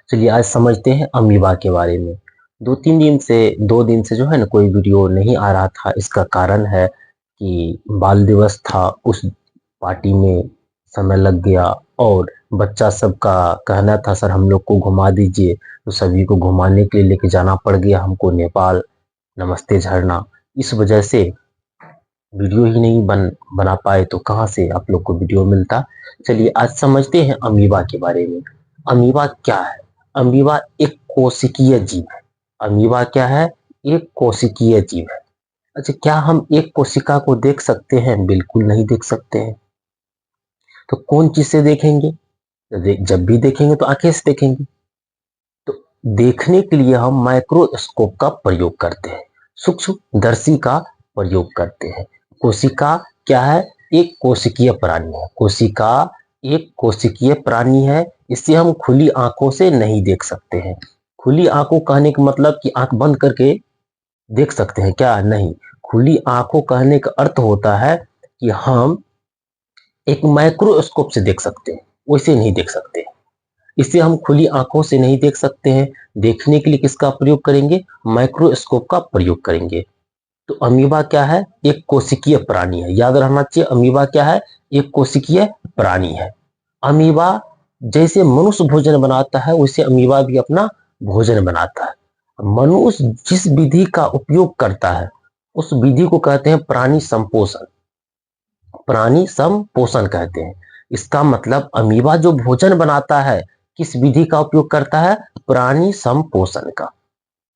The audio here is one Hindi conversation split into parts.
चलिए आज समझते हैं अमीबा के बारे में। 2 दिन से जो है ना कोई वीडियो नहीं आ रहा था। इसका कारण है कि बाल दिवस था, उस पार्टी में समय लग गया और बच्चा सबका कहना था सर हम लोग को घुमा दीजिए, तो सभी को घुमाने के लिए लेके जाना पड़ गया हमको नेपाल। नमस्ते झरना। इस वजह से वीडियो ही नहीं बना पाए, तो कहाँ से आप लोग को वीडियो मिलता। चलिए आज समझते हैं अमीबा के बारे में। अमीबा क्या है? अमीबा एक कोशिकीय जीव है। अमीबा क्या है? एक कोशिकीय जीव है। अच्छा, क्या हम एक कोशिका को देख सकते हैं? बिल्कुल नहीं देख सकते हैं। तो कौन चीज से देखेंगे? जब भी देखेंगे तो आंखें से देखेंगे। तो देखने के लिए हम माइक्रोस्कोप का प्रयोग करते हैं, सूक्ष्मदर्शी का प्रयोग करते हैं। कोशिका क्या है? एक कोशिकीय प्राणी है। कोशिका एक कोशिकीय प्राणी है। इसे हम खुली आंखों से नहीं देख सकते हैं। खुली आंखों कहने का मतलब कि आंख बंद करके देख सकते हैं क्या? नहीं। खुली आंखों कहने का अर्थ होता है कि हम एक माइक्रोस्कोप से देख सकते हैं, वैसे नहीं देख सकते। इसे हम खुली आंखों से नहीं देख सकते हैं। देखने के लिए किसका प्रयोग करेंगे? माइक्रोस्कोप का प्रयोग करेंगे। तो अमीबा क्या है? एक कोशिकीय प्राणी है। याद रखना चाहिए, अमीबा क्या है? एक कोशिकीय प्राणी है। अमीबा जैसे मनुष्य भोजन बनाता है, वैसे अमीबा भी अपना भोजन बनाता है। मनुष्य जिस विधि का उपयोग करता है उस विधि को कहते हैं प्राणी संपोषण। प्राणी संपोषण कहते हैं। इसका मतलब अमीबा जो भोजन बनाता है किस विधि का उपयोग करता है? प्राणी संपोषण का।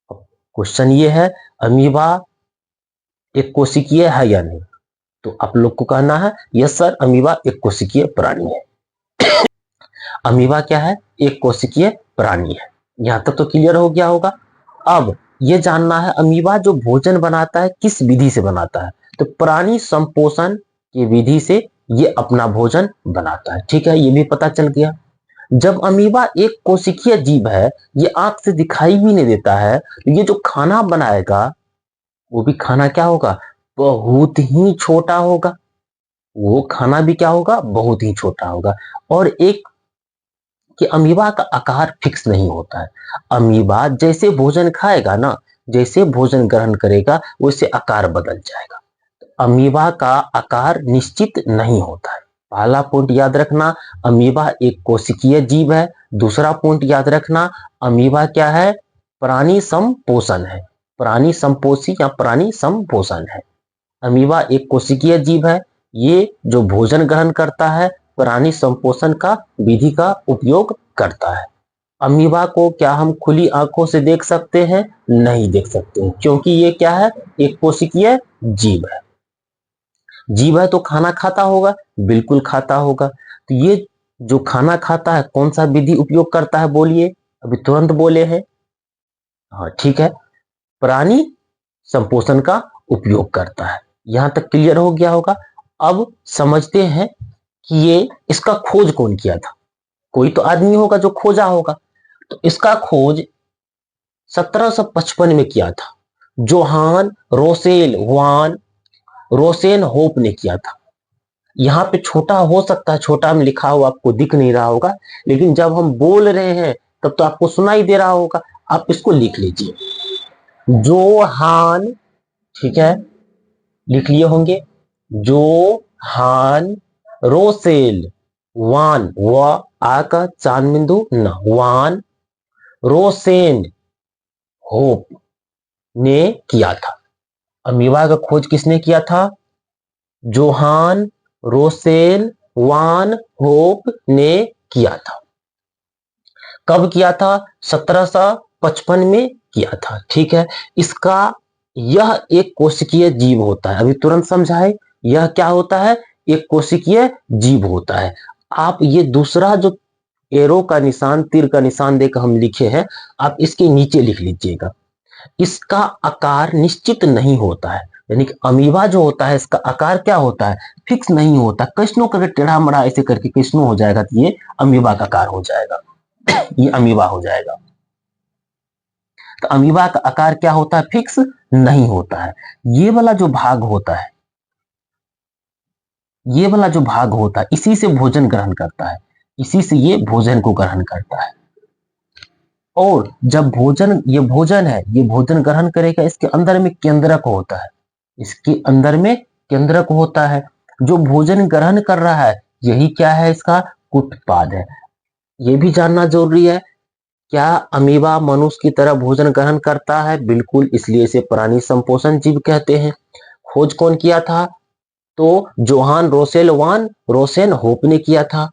क्वेश्चन ये है, अमीबा एक कोशिकीय है या नहीं? तो आप लोग को कहना है यस सर, अमीबा एक कोशिकीय प्राणी है। अमीबा क्या है? एक कोशिकीय प्राणी है। यहां तक तो क्लियर हो गया होगा। अब ये जानना है अमीबा जो भोजन बनाता है किस विधि से बनाता है। तो प्राणी संपोषण की विधि से ये अपना भोजन बनाता है। ठीक है, ये भी पता चल गया। जब अमीबा एक कोशिकीय जीव है, ये आंख से दिखाई भी नहीं देता है, तो ये जो खाना बनाएगा वो भी खाना क्या होगा? बहुत ही छोटा होगा। वो खाना भी क्या होगा? बहुत ही छोटा होगा। और एक कि अमीबा का आकार फिक्स नहीं होता है। अमीबा जैसे भोजन खाएगा ना, जैसे भोजन ग्रहण करेगा वैसे आकार बदल जाएगा। अमीबा का आकार निश्चित नहीं होता है। पहला पॉइंट याद रखना, अमीबा एक कोशिकीय जीव है। दूसरा पॉइंट याद रखना, अमीबा क्या है? प्राणी संपोषण है। प्राणी संपोषी या प्राणी संपोषण है। अमीबा एक कोशिकीय जीव है। ये जो भोजन ग्रहण करता है प्राणी संपोषण का विधि का उपयोग करता है। अमीबा को क्या हम खुली आंखों से देख सकते हैं? नहीं देख सकते हैं, क्योंकि ये क्या है? एक कोशिकीय जीव है। जीव है तो खाना खाता होगा, बिल्कुल खाता होगा। तो ये जो खाना खाता है कौन सा विधि उपयोग करता है बोलिए? अभी तुरंत बोले हैं। हाँ ठीक है, प्राणी संपोषण का उपयोग करता है। यहां तक क्लियर हो गया होगा। अब समझते हैं कि ये इसका खोज कौन किया था। कोई तो आदमी होगा जो खोजा होगा। तो इसका खोज 1755 में किया था। जोहान रोसेल वान रोसेन होप ने किया था। यहाँ पे छोटा हो सकता है, छोटा में लिखा हुआ आपको दिख नहीं रहा होगा, लेकिन जब हम बोल रहे हैं तब तो आपको सुनाई दे रहा होगा। आप इसको लिख लीजिए, जोहान। ठीक है, लिख लिए होंगे। जोहान रोसेल वान, व आ का चांद बिंदु न, वान रोसेन होप ने किया था। अमीबा का खोज किसने किया था? जोहान रोसेल वान होप ने किया था। कब किया था? 1755 में किया था। ठीक है, इसका यह एक कोशिकीय जीव होता है। अभी तुरंत समझाए, यह क्या होता है? एक कोशिकीय जीव होता है। आप ये दूसरा जो एरो का निशान, तीर का निशान देकर हम लिखे हैं, आप इसके नीचे लिख लीजिएगा। इसका आकार निश्चित नहीं होता है। यानी कि अमीबा जो होता है इसका आकार क्या होता है? फिक्स नहीं होता। कैसनो करके टेढ़ा मड़ा ऐसे करके कैसनो हो जाएगा तो ये अमीबा का आकार हो जाएगा। ये अमीबा हो जाएगा। तो अमीबा का आकार क्या होता है? फिक्स नहीं होता है। ये वाला जो भाग होता है, ये वाला जो भाग होता है, इसी से भोजन ग्रहण करता है। इसी से ये भोजन को ग्रहण करता है। और जब ये भोजन है, ये भोजन ग्रहण करेगा, इसके अंदर में केंद्रक होता है, इसके अंदर में केंद्रक होता है। जो भोजन ग्रहण कर रहा है यही क्या है, इसका कुटपाद है। ये भी जानना जरूरी है, क्या अमीबा मनुष्य की तरह भोजन ग्रहण करता है? बिल्कुल, इसलिए इसे प्राणी संपोषण जीव कहते हैं। खोज कौन किया था? तो जोहान रोसेन होप ने किया था।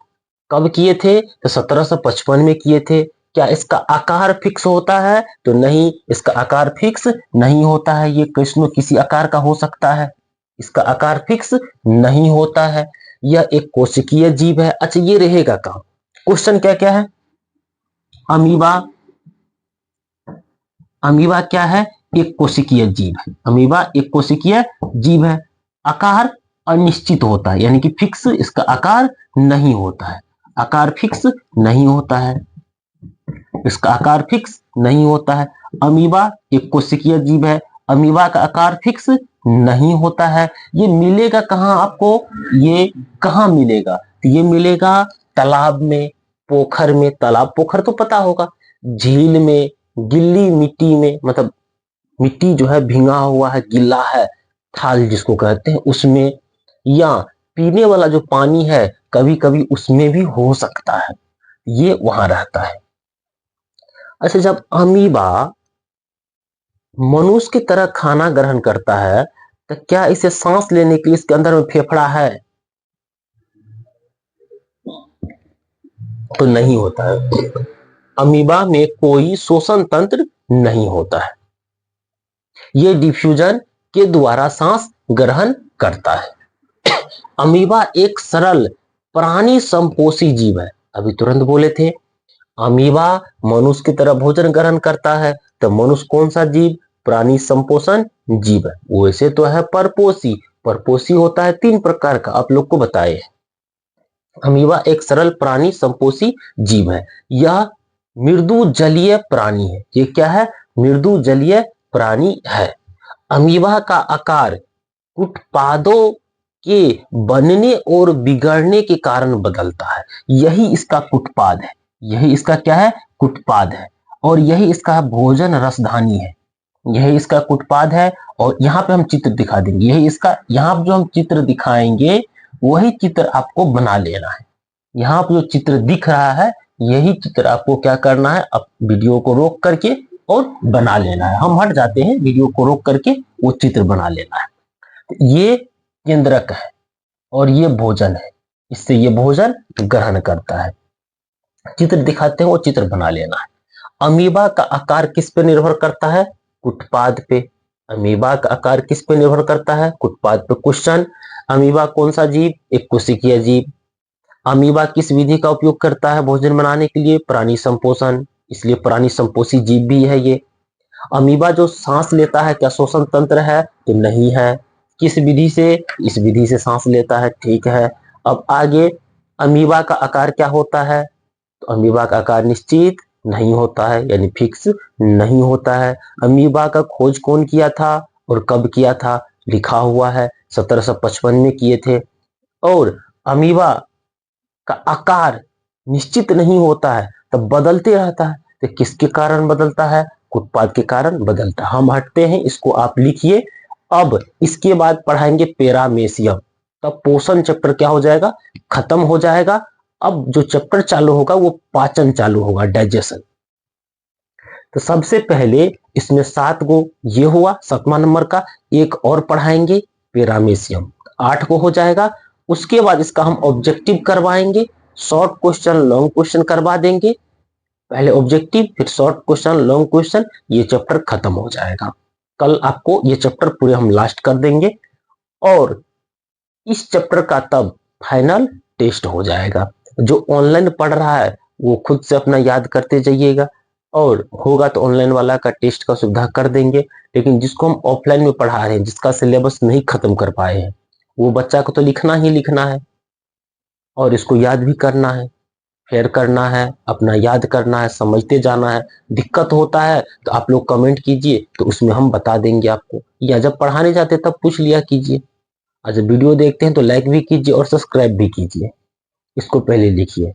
कब किए थे? तो 1755 में किए थे। क्या इसका आकार फिक्स होता है? तो नहीं, इसका आकार फिक्स नहीं होता है। ये किसी आकार का हो सकता है, इसका आकार फिक्स नहीं होता है। यह एक कोशिकीय जीव है। अच्छा, ये रहेगा कहां? क्वेश्चन क्या क्या है? अमीबा अमीबा क्या है? एक कोशिकीय जीव है। अमीबा एक कोशिकीय जीव है। आकार अनिश्चित होता है, यानी कि फिक्स इसका आकार नहीं होता है। आकार फिक्स नहीं होता है, इसका आकार फिक्स नहीं होता है। अमीबा एक कोशिकीय जीव है। अमीबा का आकार फिक्स नहीं होता है। ये मिलेगा कहाँ आपको? ये कहाँ मिलेगा? तो ये मिलेगा तालाब में, पोखर में। तालाब पोखर तो पता होगा, झील में, गिल्ली मिट्टी में, मतलब मिट्टी जो है भींगा हुआ है, गिल्ला है, थाल जिसको कहते हैं, उसमें, या पीने वाला जो पानी है कभी कभी उसमें भी हो सकता है, ये वहां रहता है। अच्छा, जब अमीबा मनुष्य की तरह खाना ग्रहण करता है तो क्या इसे सांस लेने के लिए इसके अंदर में फेफड़ा है? तो नहीं होता है। अमीबा में कोई श्वसन तंत्र नहीं होता है, ये डिफ्यूजन के द्वारा सांस ग्रहण करता है। अमीबा एक सरल प्राणी संपोषी जीव है। अभी तुरंत बोले थे अमीबा मनुष्य की तरह भोजन ग्रहण करता है, तो मनुष्य कौन सा जीव? प्राणी संपोषण जीव है। वैसे तो है परपोषी। परपोषी होता है 3 प्रकार का, आप लोग को बताए। अमीबा एक सरल प्राणी संपोषी जीव है। यह मृदु जलीय प्राणी है। ये क्या है? मृदु जलीय प्राणी है। अमीबा का आकार उत्पादों के बनने और बिगड़ने के कारण बदलता है। यही इसका कुटपाद है। यही इसका क्या है? कुटपाद है। और यही इसका भोजन रसधानी है। यही इसका कुटपाद है। और यहाँ पे हम चित्र दिखा देंगे। यही इसका, यहाँ जो हम चित्र दिखाएंगे वही चित्र आपको बना लेना है। यहाँ पे जो चित्र दिख रहा है यही चित्र आपको क्या करना है? अब वीडियो को रोक करके और बना लेना है। हम हट जाते हैं, वीडियो को रोक करके वो चित्र बना लेना है। ये केंद्रक है और ये भोजन है, इससे ये भोजन ग्रहण करता है। चित्र दिखाते हैं, वो चित्र बना लेना है। अमीबा का आकार किस पे निर्भर करता है? कुटपाद पे। अमीबा का आकार किस पे निर्भर करता है? कुटपाद पे। क्वेश्चन, अमीबा कौन सा जीव? एक कोशिकीय जीव। अमीबा किस विधि का उपयोग करता है भोजन बनाने के लिए? प्राणी संपोषण, इसलिए प्राणी संपोषी जीव भी है ये। अमीबा जो सांस लेता है, क्या श्वसन तंत्र है? तो नहीं है। किस विधि से? इस विधि से सांस लेता है, ठीक है। अब आगे, अमीबा का आकार क्या होता है? तो अमीबा का आकार निश्चित नहीं होता है, यानी फिक्स नहीं होता है। अमीबा का खोज कौन किया था और कब किया था? लिखा हुआ है, 1755 में किए थे। और अमीबा का आकार निश्चित नहीं होता है, तब बदलते रहता है। तो किसके कारण बदलता है? उत्पाद के कारण बदलता है। हम हटते हैं, इसको आप लिखिए। अब इसके बाद पढ़ाएंगे पैरामेशियम। तब पोषण चैप्टर क्या हो जाएगा? खत्म हो जाएगा। अब जो चैप्टर चालू होगा वो पाचन चालू होगा, डाइजेशन। तो सबसे पहले इसमें 7 गो ये हुआ 7वां नंबर का। एक और पढ़ाएंगे पैरामेशियम, 8 को हो जाएगा। उसके बाद इसका हम ऑब्जेक्टिव करवाएंगे, शॉर्ट क्वेश्चन लॉन्ग क्वेश्चन करवा देंगे। पहले ऑब्जेक्टिव, फिर शॉर्ट क्वेश्चन लॉन्ग क्वेश्चन, ये चैप्टर खत्म हो जाएगा। कल आपको ये चैप्टर पूरे हम लास्ट कर देंगे और इस चैप्टर का तब फाइनल टेस्ट हो जाएगा। जो ऑनलाइन पढ़ रहा है वो खुद से अपना याद करते जाइएगा, और होगा तो ऑनलाइन वाला का टेस्ट का सुविधा कर देंगे। लेकिन जिसको हम ऑफलाइन में पढ़ा रहे हैं, जिसका सिलेबस नहीं खत्म कर पाए हैं, वो बच्चा को तो लिखना ही लिखना है और इसको याद भी करना है, फेयर करना है, अपना याद करना है, समझते जाना है। दिक्कत होता है तो आप लोग कमेंट कीजिए, तो उसमें हम बता देंगे आपको, या जब पढ़ाने जाते तब पूछ लिया कीजिए। और जब वीडियो देखते हैं तो लाइक भी कीजिए और सब्सक्राइब भी कीजिए। इसको पहले लिखिए।